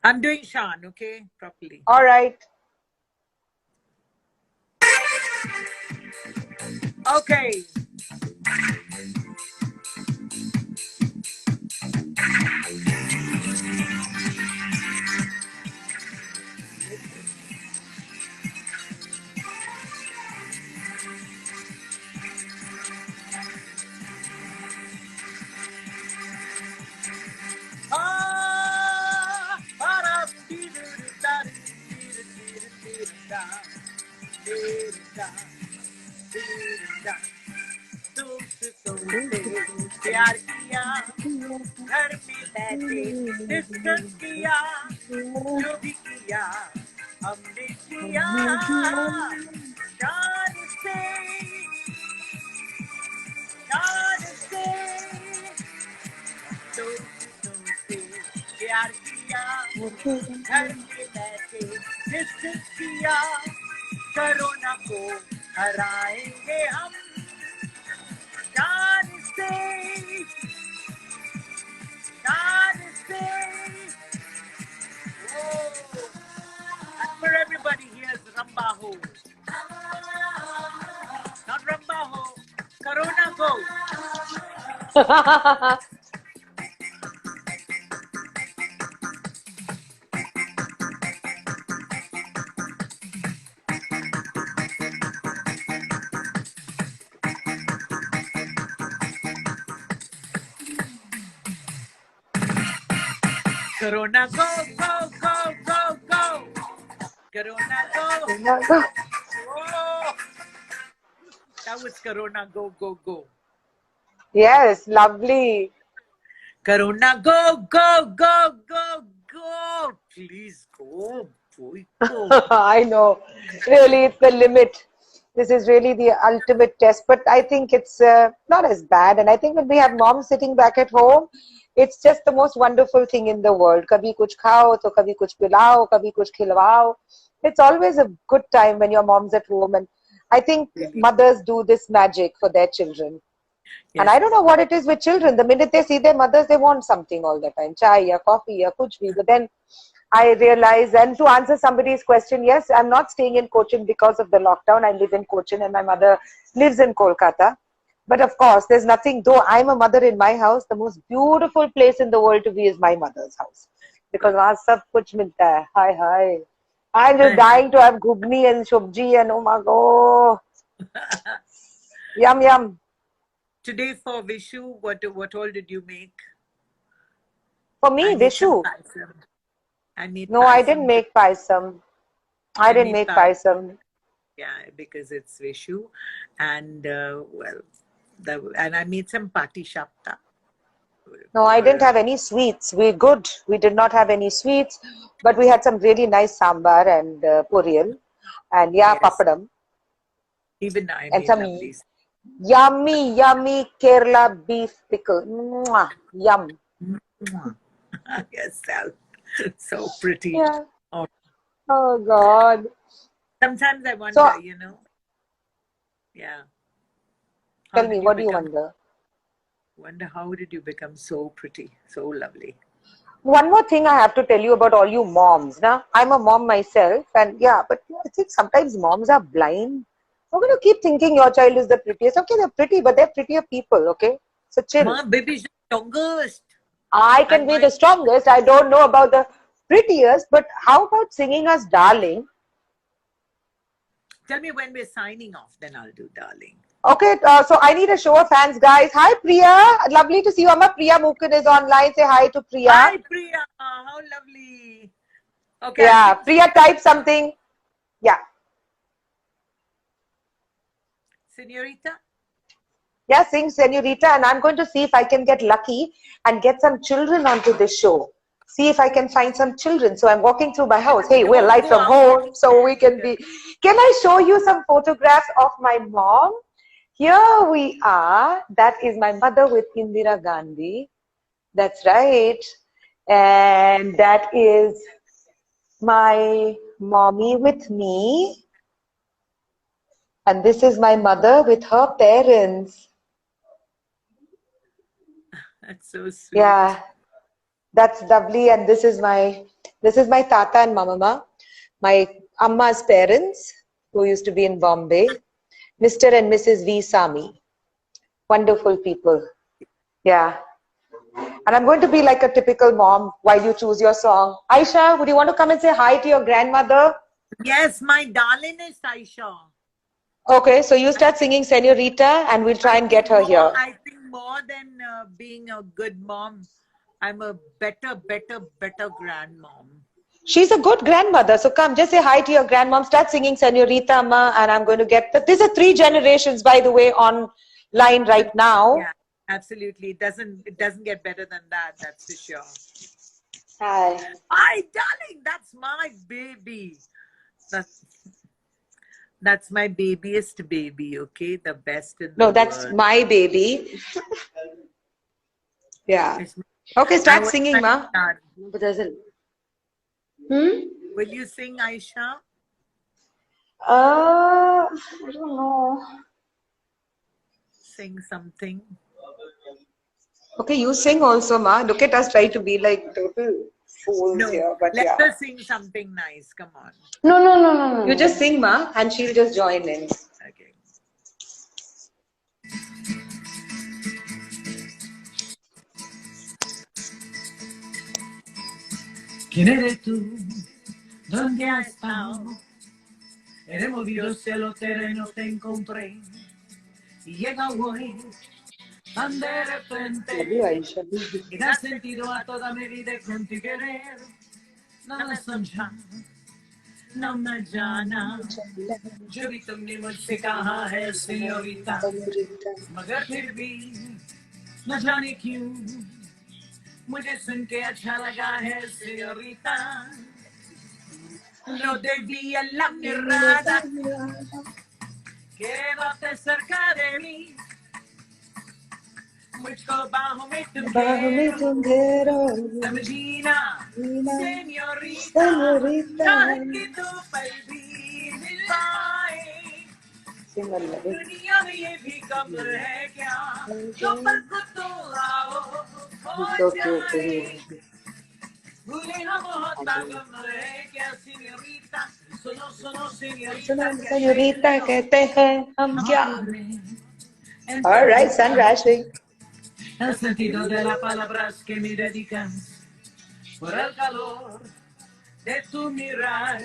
I'm doing Shan, okay? Properly. All right. Okay. Ah, para, da, da, da. तुमसे प्यार किया घर में बैठे डिस्कस किया जो भी किया हमने किया जान से जान से तुमसे प्यार किया घर में बैठे डिस्कस किया कोरोना को हराएंगे हम जान से जान से and for everybody here's Rambaho not Rambaho Corona go Corona go go go go go Corona go oh, that was Corona go go go Yes, lovely. Corona go go go go go please go boy go I know. Really, it's the limit. This is really the ultimate test. But I think it's not as bad. And I think when we have moms sitting back at home, it's just the most wonderful thing in the world. Kabhi kuch khao, to kabhi kuch pilao, kabhi kuch khilwao. It's always a good time when your mom's at home. And I think mothers do this magic for their children. And I don't know what it is with children. The minute they see their mothers, they want something all the time. Chai, ya coffee, ya kuch bhi. But then I realize, and to answer somebody's question, yes, I'm not staying in Cochin because of the lockdown. I live in Cochin and my mother lives in Kolkata. But of course, there's nothing, though I'm a mother in my house, the most beautiful place in the world to be is my mother's house. Because wahan sab kuch milta hai. Hi, hi. I'm just dying to have ghugni and shobji and oh my god. Yum, yum. Today for Vishu, what all did you make? For me, Vishu. I made No, I didn't make paisam. I didn't make paisam. Yeah, because it's Vishu, and and I made some pati shapta. No, I didn't have any sweets. We're good. We did not have any sweets, but we had some really nice sambar and poriyal, and yeah, papadam. Even I and made some lovely. yummy, yummy Kerala beef pickle. Mwah, yum. Yes, so pretty. Yeah. Oh God. Sometimes I wonder, Yeah. Tell me, what do you wonder? Wonder how did you become so pretty, so lovely? One more thing I have to tell you about all you moms. Now, I'm a mom myself, and yeah, but I think sometimes moms are blind. How can you keep thinking your child is the prettiest? Okay, they're pretty, but they're prettier people, okay? So chill. Mom, baby's the strongest. I can be the strongest. I don't know about the prettiest, but how about singing us Darling? Tell me when we're signing off, then I'll do Darling. Okay, so I need a show of hands, guys. Hi, Priya. Lovely to see you. Amma Priya Mukund is online. Say hi to Priya. Hi, Priya. How lovely. Okay. Yeah, Priya, type something. Yeah. Senorita? Yeah, sing Senorita. And I'm going to see if I can get lucky and get some children onto this show. See if I can find some children. So I'm walking through my house. Hey, we're live from home, so we can be. Can I show you some photographs of my mom? Here we are. That is my mother with Indira Gandhi. That's right. And that is my mommy with me. And this is my mother with her parents. That's so sweet. Yeah, that's lovely. And this is my This is my Tata and Mama, my Amma's parents, who used to be in Bombay. Mr. and Mrs. V. Sami. Wonderful people. Yeah. And I'm going to be like a typical mom while you choose your song. Aisha, would you want to come and say hi to your grandmother? Yes, my darling is Aisha. Okay, so you start singing Senorita and we'll try and get her here. I think more than being a good mom, I'm a better grandmom. She's a good grandmother. So come, just say hi to your grandmom. Start singing Senorita Amma, and I'm going to get the. These are 3 generations, by the way, online right now. Yeah, absolutely. It doesn't get better than that. That's for sure. Hi. Hi, darling. That's my baby. That's my babiest baby. Okay, the best in the No, that's world. my baby. Yeah. Okay, start singing, ma. Will you sing, Aisha? I don't know. Sing something. Okay, you sing also, ma. Look at us try to be like total fools here, but let yeah. her sing something nice. Come on. No. You just sing, ma, and she'll just join in. Okay. ¿Quién eres tú? ¿Dónde has estado? He movido cielo, terreno, te encontré. Y llega hoy, tan de repente. Y da sentido a toda mi vida con tu querer. No me समझा, no me जाना. जो भी तुमने मुझसे कहा है, señorita. मगर फिर भी न जाने क्यों मुझे सुन के अच्छा लगा है, señorita. No debía la mirada quédate cerca de mí. मुझको बाहों में तुम घेरो समझीना señorita चाहत की दो पल भी मिलाए दुनिया में ये भी कम है क्या जो पल को तो आओ हो जाए भूले हम होता गम है क्या señorita सुनो señorita कहते हैं हम क्या. All right, Sunrashing. El sentido de las palabras que me dedicas por el calor de tu mirar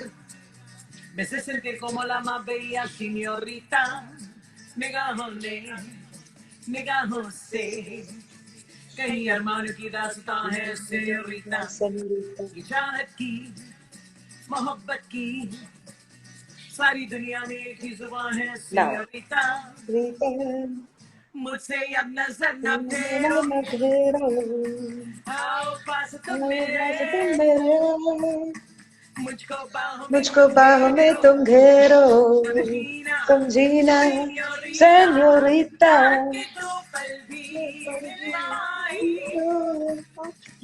me hace sentir como la más bella señorita निगाहों से कहीं अरमान की दास्तां है señorita की चाहत की मोहब्बत की सारी दुनिया में एक ही जुबान है señorita मुझसे अब नजर न फेरो आओ पास तुम मेरे मुझको बाहों में तुम घेरो समझीना señorita.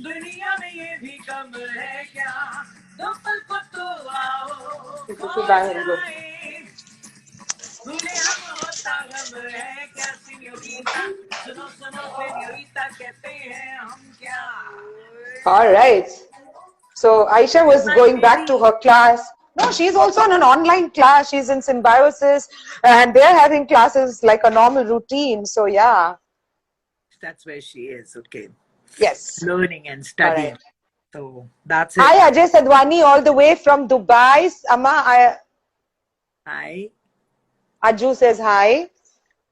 दुनिया में ये भी कम है क्या दो पल को तो आओ भूले हम होता गम है क्या señorita सुनो señorita कहते हैं हम क्या. All right. So Aisha was going back to her class. No, she's also on an online class. She's in symbiosis and they're having classes like a normal routine. So yeah. That's where she is. Okay. Yes. Learning and studying. Right. So that's it. Hi Ajay Sadhwani all the way from Dubai. Amma, Hi. Aju says hi.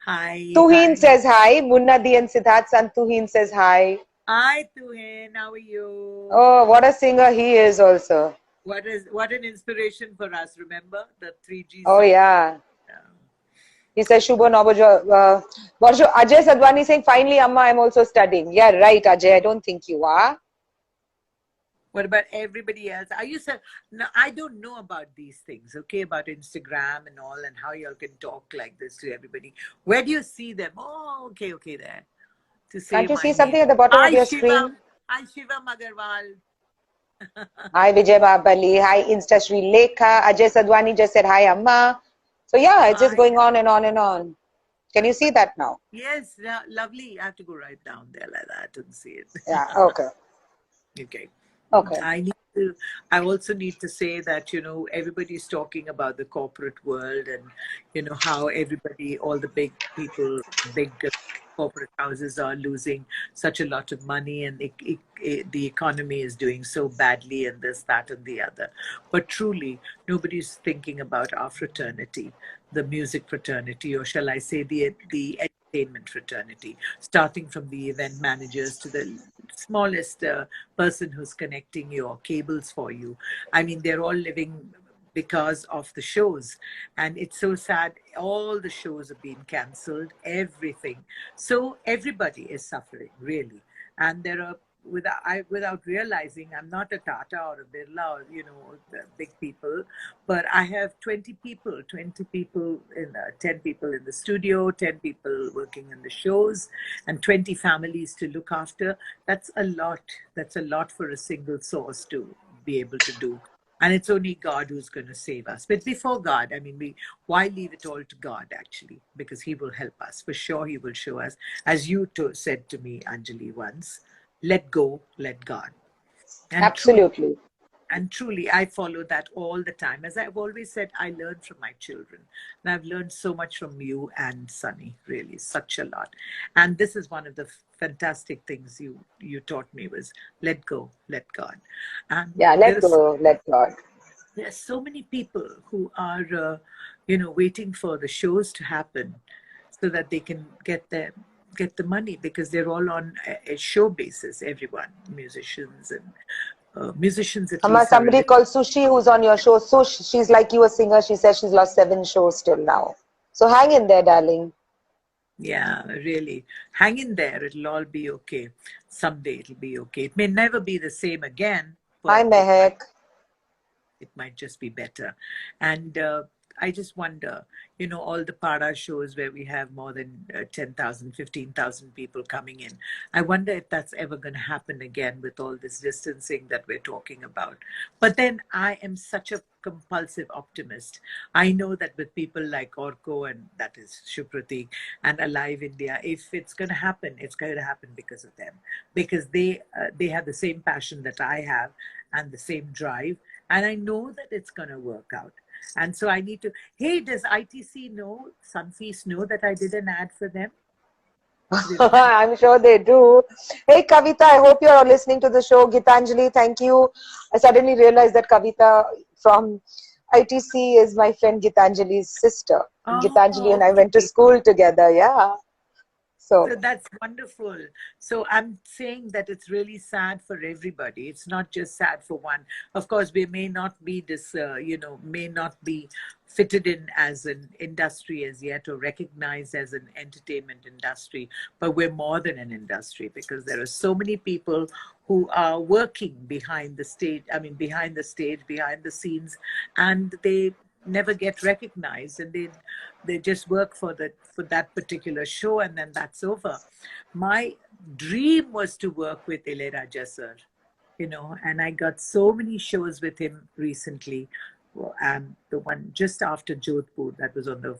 Hi. Tuhin says hi. Munnadi and Siddharth San Tuhin says hi. Hi Tuhin, how are you? Oh, what a singer he is also. What an inspiration for us, remember? The 3G. Oh yeah. He says Shubho Nabojo. Ajay Sadhwani saying, finally Amma, I'm also studying. Yeah, right Ajay, I don't think you are. What about everybody else? No, I don't know about these things, okay? About Instagram and all and how y'all can talk like this to everybody. Where do you see them? Oh, okay, there. Can't you see something at the bottom of your screen? Hi, Shivam Agarwal. Hi, Vijay Babali. Hi, Insta Sri Lekha. Ajay Sadhwani just said, hi, Amma. So, yeah, it's just going on and on and on. Can you see that now? Yes, lovely. I have to go right down there like that and see it. Yeah, okay. Okay. Okay. I need I also need to say that, you know, everybody's talking about the corporate world and, you know, how everybody, all the big people, big corporate houses are losing such a lot of money, and the economy is doing so badly, and this, that, and the other. But truly, nobody's thinking about our fraternity, the music fraternity, or shall I say the entertainment fraternity, starting from the event managers to the smallest person who's connecting your cables for you. I mean, they're all living because of the shows, and it's so sad. All the shows have been cancelled, everything. So everybody is suffering, really. And there are, without realizing, I'm not a Tata or a Birla or, you know, the big people, but I have 20 people, 10 people in the studio, 10 people working in the shows, and 20 families to look after. That's a lot. That's a lot for a single source to be able to do. And it's only God who's going to save us. But before God, I mean, why leave it all to God, actually? Because He will help us. For sure, He will show us. As you said to me, Anjali, once, let go, let God. And Absolutely. truly, I follow that all the time. As I've always said, I learn from my children. And I've learned so much from you and Sunny, really, such a lot. And this is one of the fantastic things you taught me, was let go, let God. And Yeah, let go, let God. there's so many people who are, you know, waiting for the shows to happen so that they can get the money, because they're all on a show basis. Everyone, musicians and musicians at Amma, least are a somebody little. called Sushi who's on your show. So she's like you, a singer. She says she's lost 7 shows till now. So hang in there, darling. Yeah, really. Hang in there. It'll all be okay. Someday it'll be okay. It may never be the same again, Hi, but Mehak. it might just be better. And I just wonder, you know, all the para shows where we have more than 10,000, 15,000 people coming in. I wonder if that's ever going to happen again with all this distancing that we're talking about. But then I am such a compulsive optimist. I know that with people like Orko, and that is Shupratik, and Alive India, if it's going to happen, it's going to happen because of them, because they have the same passion that I have and the same drive, and I know that it's going to work out. And so I need to, hey, does ITC know, Sunfeast know that I did an ad for them? I'm sure they do. Hey, Kavita, I hope you're listening to the show. Gitanjali, thank you. I suddenly realized that Kavita from ITC is my friend Gitanjali's sister. Gitanjali Oh, and I went to okay. school together. Yeah. So So that's wonderful. So I'm saying that it's really sad for everybody. It's not just sad for one. Of course, we may not be this, you know, may not be fitted in as an industry as yet, or recognized as an entertainment industry, but we're more than an industry, because there are so many people who are working behind the stage. I mean, behind the stage, behind the scenes, and they never get recognized, and they just work for that particular show, and then that's over. My dream was to work with Ilayaraja sir, you know, and I got so many shows with him recently. And the one just after Jodhpur, that was on the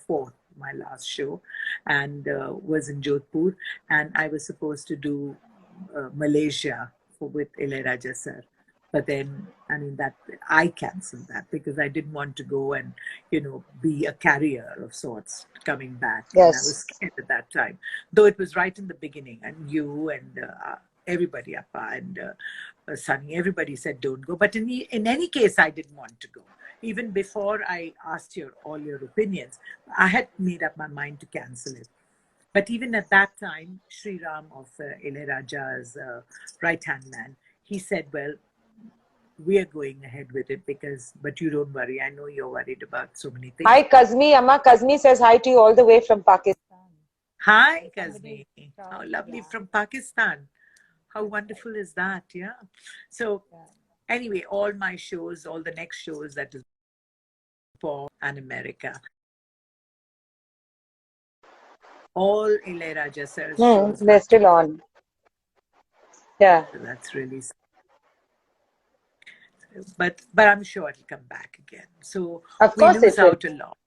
4th, my last show, and was in Jodhpur, and I was supposed to do Malaysia with Ilayaraja sir. But then, I mean, that I canceled that because I didn't want to go and, you know, be a carrier of sorts coming back. And I was yes. scared at that time, though it was right in the beginning. And you and everybody, Appa and Sunny, everybody said don't go. But in any case, I didn't want to go. Even before I asked all your opinions, I had made up my mind to cancel it. But even at that time, Sri Ram of Ilayaraja's right-hand man, he said, well, we are going ahead with it but you don't worry. I know you're worried about so many things. Hi, Kazmi. Amma Kazmi says hi to you all the way from Pakistan. Hi, Kazmi. How lovely, from Pakistan. How wonderful is that? Yeah. So anyway, all my shows, all the next shows, that is Paul and America, all Ilayaraja sir's shows They're back to still on. Yeah. back. That's really, but I'm sure it'll come back again. So Of we course lose it will. out a lot.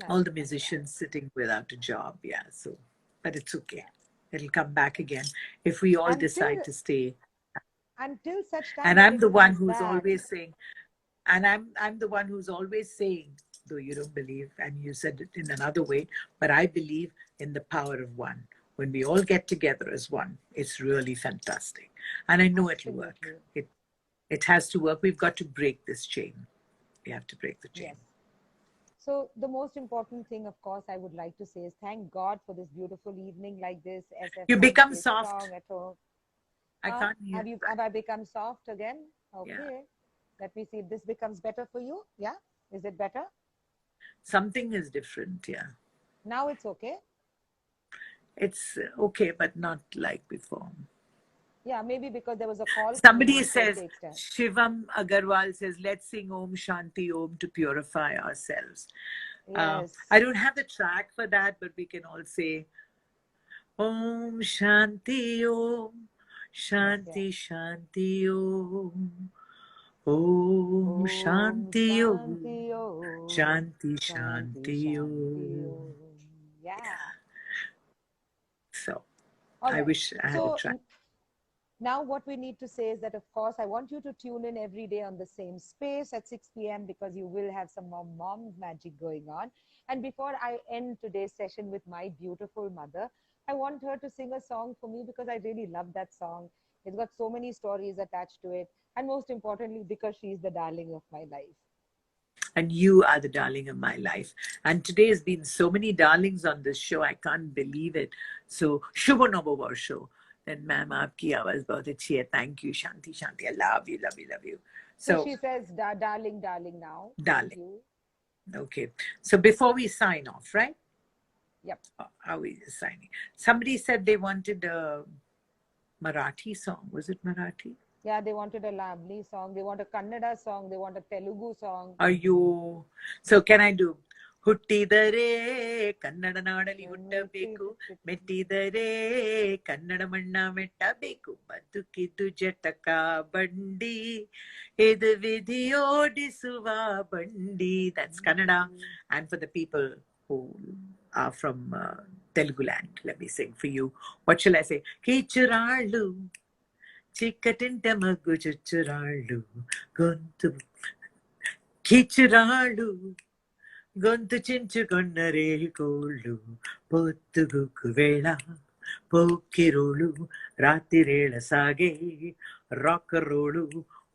All the musicians sitting without a job. Yeah. So, but it's okay. It'll come back again if we all decide to stay. until such time. And I'm the one comes who's back. always saying, and I'm the one who's always saying, though you don't believe, and you said it in another way, but I believe in the power of one. When we all get together as one, it's really fantastic. And I know it'll work. Absolutely. It has to work. We've got to break this chain. We have to break the chain. Yes. So the most important thing, of course, I would like to say is thank God for this beautiful evening like this. SF You become Mindset soft. Song at home. I can't hear. Have I become soft again? Okay. Yeah. Let me see if this becomes better for you. Yeah. Is it better? Something is different. Yeah. Now it's okay. It's okay, but not like before. Yeah, maybe because there was a call. Somebody says, Shivam Agarwal says, let's sing Om Shanti Om to purify ourselves. Yes. I don't have the track for that, but we can all say Om Shanti Om Shanti Shanti Om Om Shanti Om Shanti Shanti Om. Yeah. So right. I wish I had a track. Now what we need to say is that, of course, I want you to tune in every day on the same space at 6 p.m. because you will have some more mom magic going on. And before I end today's session with my beautiful mother, I want her to sing a song for me because I really love that song. It's got so many stories attached to it. And most importantly, because she's the darling of my life. And you are the darling of my life. And today has been so many darlings on this show. I can't believe it. So, Shubha Navabarsho. Then, ma'am, aapki awaaz bahut achhi hai. Thank you, Shanti, Shanti. I love you, love you, love you. So she says, darling, darling now. Darling. Thank you. Okay. So before we sign off, right? Yep. Are we signing? Somebody said they wanted a Marathi song. Was it Marathi? Yeah, they wanted a lovely song. They want a Kannada song. They want a Telugu song. Are you? So can I do? ಹುಟ್ಟಿದರೆ ಕನ್ನಡ ನಾಡಲಿ ಹುಟ್ಟಬೇಕು, ಮೆಟ್ಟಿದರೆ ಕನ್ನಡ ಮಣ್ಣ ಮೆಟ್ಟಬೇಕು, ಬದುಕಿದ್ದು ಜಟಕ ಬಂಡಿ, ಇದು ವಿಧಿಯೋಡಿಸುವ ಬಂಡಿ. That's Kannada. And for the people who are from Telugu land, let me sing for you. What shall I say? Kichuralu, చిక్కటింట మగ్గు చుచ్చురాళ్ళు, గొంతు కిచురాళ్ళు, గొంతు చించుకొన్న రేకోళ్ళు, పొత్తుగుక్కు వేళ పోకిరోಳು, రాత్రిరేళ సాగే రాకరోಳು,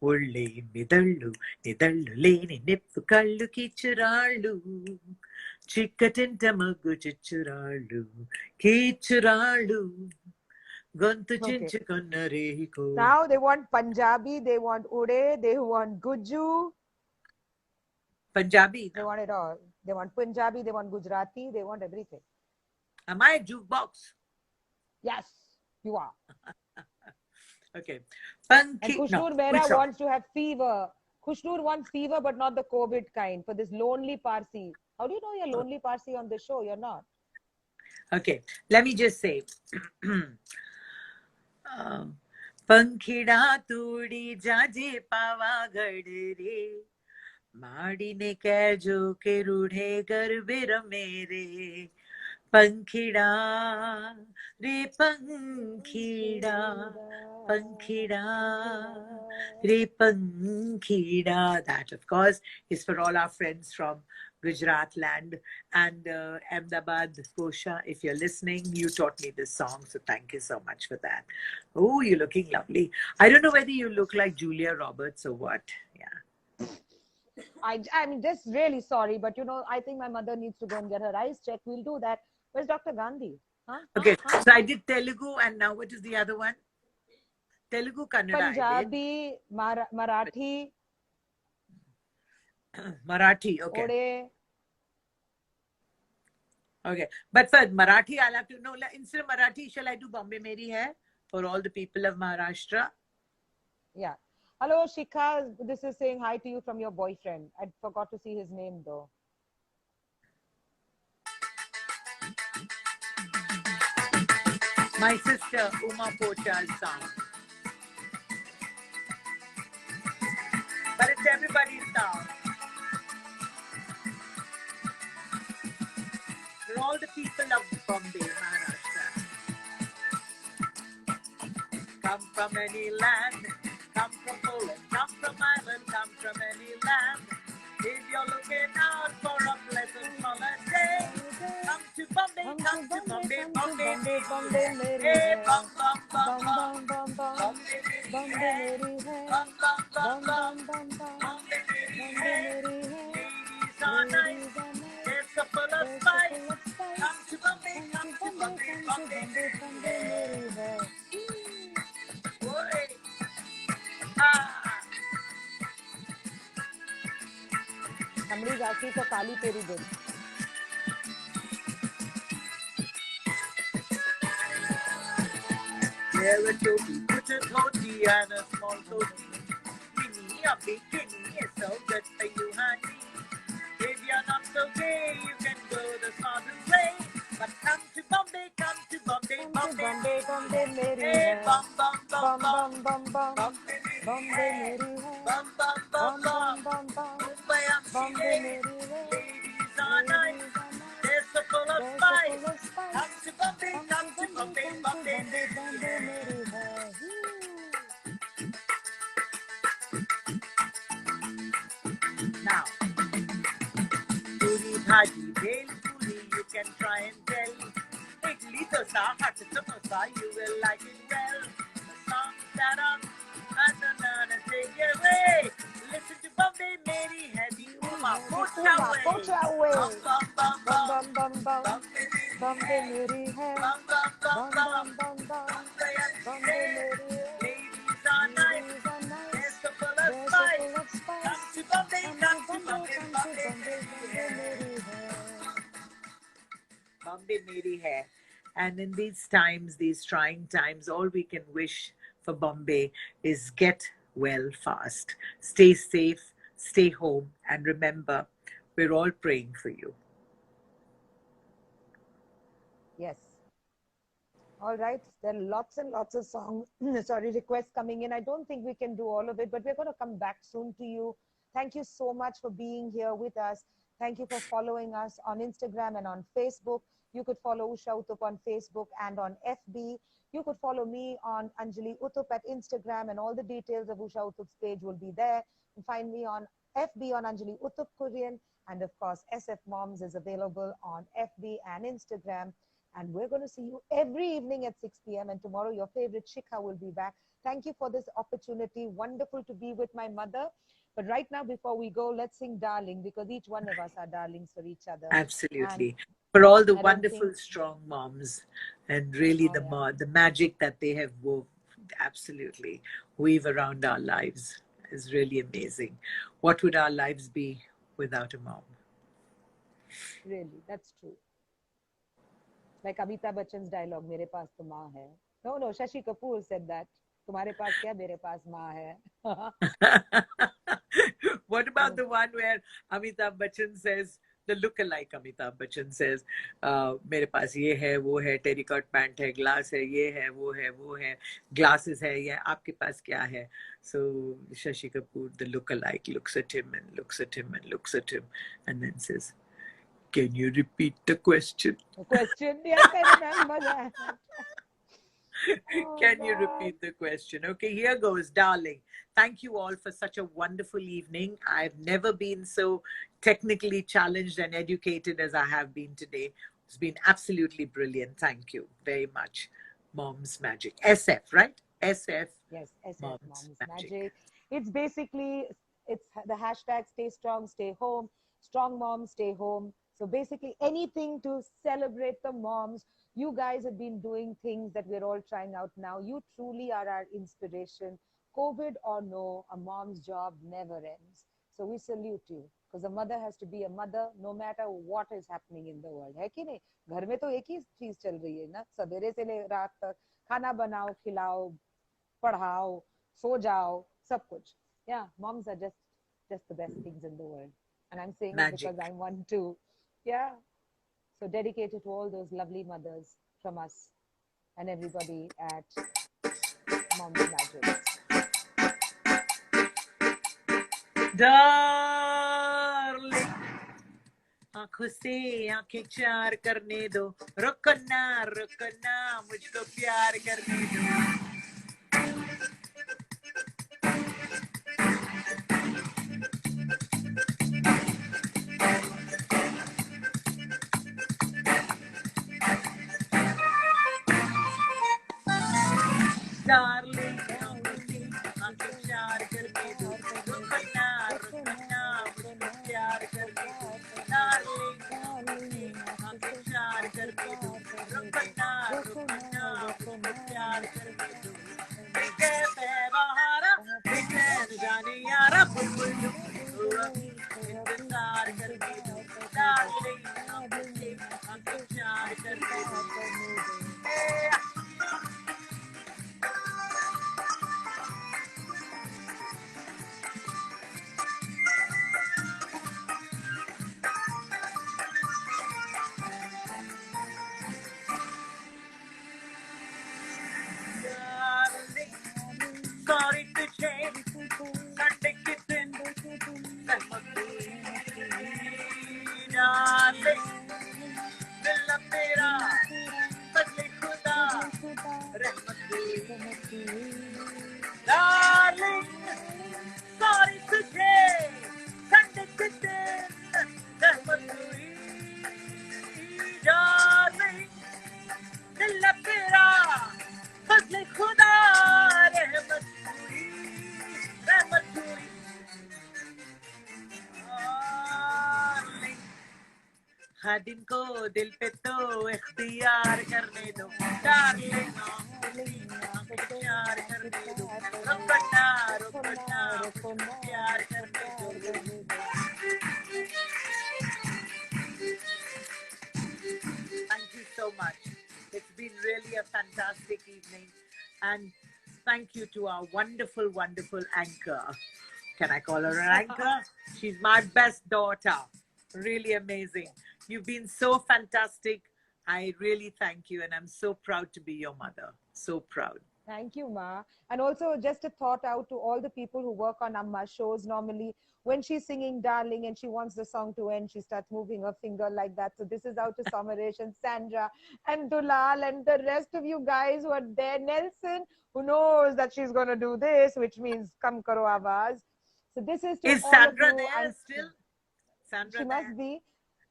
ఒళ్ళే మిదళ్ళు నిదళ్ళు లేని నెప్పు కళ్ళు, కిచురాళ్ళు, చిక్కటింట మగ్గు చుచ్చురాళ్ళు, కిచురాళ్ళు. Okay. Now they want Punjabi, they want Ude, they want Guju. Punjabi. They want it all. They want Punjabi, they want Gujarati, they want everything. Am I a jukebox? Yes, you are. Okay. And Kushnur Mehra wants to have fever. Kushnur wants fever, but not the COVID kind, for this lonely Parsi. How do you know you're lonely Parsi on the show? You're not. Okay, let me just say. पंखिड़ा तूड़ी जाजे पावागढ़ रे, माड़ीने Kazuo के रूढ़े गरबे मेरे, पंखिड़ा रे पंखिड़ा, पंखिड़ा रे पंखिड़ा. That, of course, is for all our friends from Gujarat land and Ahmedabad, Kosha. If you're listening, you taught me this song, so thank you so much for that. Oh, you're looking lovely. I don't know whether you look like Julia Roberts or what. Yeah. I'm just really sorry, but I think my mother needs to go and get her eyes checked. We'll do that. Where's Dr. Gandhi? Okay, so I did Telugu, and now what is the other one? Telugu, Kannada. Punjabi, Marathi. Marathi, okay. Ode. Okay, but for Marathi, I'll have to know. Instead of Marathi, shall I do Bombay Meri Hai for all the people of Maharashtra? Yeah. Hello, Shikha. This is saying hi to you from your boyfriend. I forgot to see his name though. My sister Uma Pochal's song. But it's everybody's song. For all the people of Bombay, Maharashtra. Come from any land, Poland, come from Ireland, come from any land. If you're looking out for a pleasant holiday, come to Bombay, come to Bombay, Bombay, Bombay मेरी hey, है. bum bum bum Bum bum, bum bum bum. Bombay मेरी Bombay है, मेरी है. bum bum bum Bum bum, bum bum bum. Bombay मेरी Bombay है. मेरी है. Ladies are nice, Ladies are nice. they're so full of They're so spice. full of spice. Come to Bombay, Come come to to Bombay, Bombay, come to Bombay Bombay, मेरी Bombay है. मेरी है. Oi. Ah. Somebody's asking for Kali Peri Din. Wear a topi, put a dhoti and a small topi. Bikini, a bikini is so good for you, honey. If you're not so gay, you can go the southern way. But come to Bombay, come to Bombay, Come to Bombay. Bombay, Bombay मेरी Hey, है. bum bum bum Bum bum, bum bum bum. Bombay Bombay मेरी मेरी है. है. Bum bum bum Bum bum bum, bum bum. Mumbai I'm Bombay seeing. मेरी है. Ladies are nice, Ladies are nice. they're so full of They're so spice. full of spice. Come to Bombay, Come come to to Bombay, Bombay, come to Bombay Bombay, मेरी Bombay है. मेरी है. Now, puri bhaji, bhel puri, you can try and tell. Idli dosa, hot samosa, you will like it well. The songs that are na take you away. Listen to Bombay, Meri hai di Uma, pocha away. Pocha away. Bum bum bum Bum bum, bum bum bum. Bombay Bombay meri hai. मेरी है. Bum bum bum Bum bum, bum bum bum. Bombay Bombay hai. मेरी है. Ladies are nice, Ladies are nice. they're so full of They're so spice. full of spice. Come to Bombay, Come come to to Bombay, Bombay, come to Bombay Bombay, meri Bombay hai. मेरी है. Bombay meri hai. And in these times, these trying times, all we can wish for Bombay is get well fast. Stay safe, stay home, and remember, we're all praying for you. Yes. All right. There are lots and lots of songs, requests coming in. I don't think we can do all of it, but we're going to come back soon to you. Thank you so much for being here with us. Thank you for following us on Instagram and on Facebook. You could follow Usha Uttup on Facebook and on FB. You could follow me on Anjali Uttup at Instagram, and all the details of Usha Uttup's page will be there. You can find me on FB on Anjali Uttup Korean. And of course, SF Moms is available on FB and Instagram. And we're going to see you every evening at 6 p.m. And tomorrow, your favorite Shikha will be back. Thank you for this opportunity. Wonderful to be with my mother. But right now, before we go, let's sing Darling, because each one of us are darlings for each other. Absolutely. And for all the I don't wonderful, think- strong moms, and really the magic that they have absolutely weave around our lives is really amazing. What would our lives be without a mom? Really, that's true. Like Amitabh Bachchan's dialogue, "Mere paas to maa hai." No, Shashi Kapoor said that. "Tumhare paas kya, mere paas maa hai." What about the one where Amitabh Bachchan says, the look-alike Amitabh Bachchan says, "मेरे पास ये है, वो है, terricot pant है, glass है, ये है, वो है, glasses है, ये आपके पास क्या है?" So Shashi Kapoor, the look-alike, looks at him and looks at him and looks at him, and then says, "Can you repeat the question?" The question, yes, I remember that. Can you repeat the question? Okay, here goes, darling. Thank you all for such a wonderful evening. I've never been so technically challenged and educated as I have been today. It's been absolutely brilliant. Thank you very much. Mom's Magic. SF, right? SF. Yes, SF Mom's Magic. It's basically, it's the hashtag stay strong, stay home, strong moms, stay home. So basically anything to celebrate the moms. You guys have been doing things that we're all trying out now. You truly are our inspiration. COVID or no, a mom's job never ends. So we salute you, because a mother has to be a mother no matter what is happening in the world. है कि नहीं? घर में तो एक ही चीज चल रही है ना, सवेरे से ले रात तक खाना बनाओ, खिलाओ, पढ़ाओ, सो जाओ, सब कुछ. Yeah, moms are just the best things in the world. And I'm saying it because I'm one too. Yeah. So dedicated to all those lovely mothers from us and everybody at Mom's Magic. Darling, आंखों से आंखें चार करने दो, रुकना मुझको प्यार करने दो. Darling, मुझसे आके प्यार करने दो, रुको ना मुझको प्यार करने दो, Darling, मुझसे आके प्यार करने दो, रुको ना मुझको प्यार करने दो, देखे बेबहारा, देखे न जाने यारा, बुलबुल तुम अभी इंतजार करने दो, Darling, मुझसे आके प्यार करने दो. Sorry to change, Sunday kitten, darling, दिल तेरा बदले खुदा रहमत हुई, darling, sorry to change, Sunday kitten, रहमत हुई, darling, दिल तेरा बदले खुदा रहमत हुई, रहमत हुई. हर दिन को दिल पे तो इख्तियार करने दो, डार्लिंग प्यार करने दो, रुकना प्यार करने दो. Thank you so much. It's been really a fantastic evening, and thank you to our wonderful, wonderful anchor. Can I call her an anchor? She's my best daughter. Really amazing. You've been so fantastic. I really thank you, and I'm so proud to be your mother. So proud. Thank you, Ma. And also, just a thought out to all the people who work on Amma shows. Normally, when she's singing Darling and she wants the song to end, she starts moving her finger like that. So this is out to Samaresh and Sandra and Dulal and the rest of you guys who are there. Nelson, who knows that she's going to do this, which means Kam Karo Awaaz. So this is to Is all Sandra of you. there still? Sandra she must be.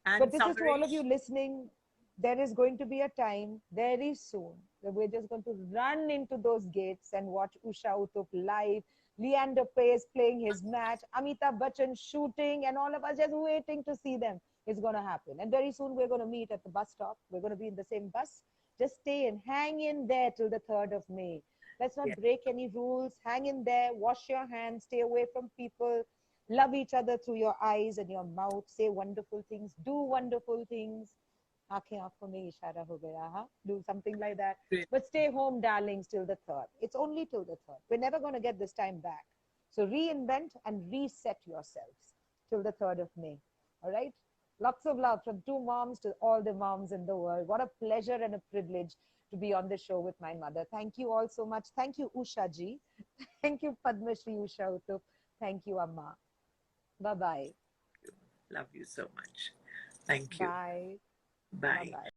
And but this Samaresh. is to all of you listening. There is going to be a time very soon that we're just going to run into those gates and watch Usha Uttup live, Leander Pace playing his match, Amitabh Bachchan shooting, and all of us just waiting to see them. It's going to happen. And very soon we're going to meet at the bus stop. We're going to be in the same bus. Just stay in, hang in there till the 3rd of May. Let's not break any rules. Hang in there, wash your hands, stay away from people. Love each other through your eyes and your mouth. Say wonderful things. Do wonderful things. Do something like that. But stay home, darlings, till the 3rd. It's only till the 3rd. We're never going to get this time back. So reinvent and reset yourselves till the 3rd of May. All right? Lots of love from 2 moms to all the moms in the world. What a pleasure and a privilege to be on the show with my mother. Thank you all so much. Thank you, Usha ji. Thank you, Padma Shri Usha Uttup. Thank you, Amma. Bye-bye. Love you so much. Thank you. Bye. Bye. Bye-bye.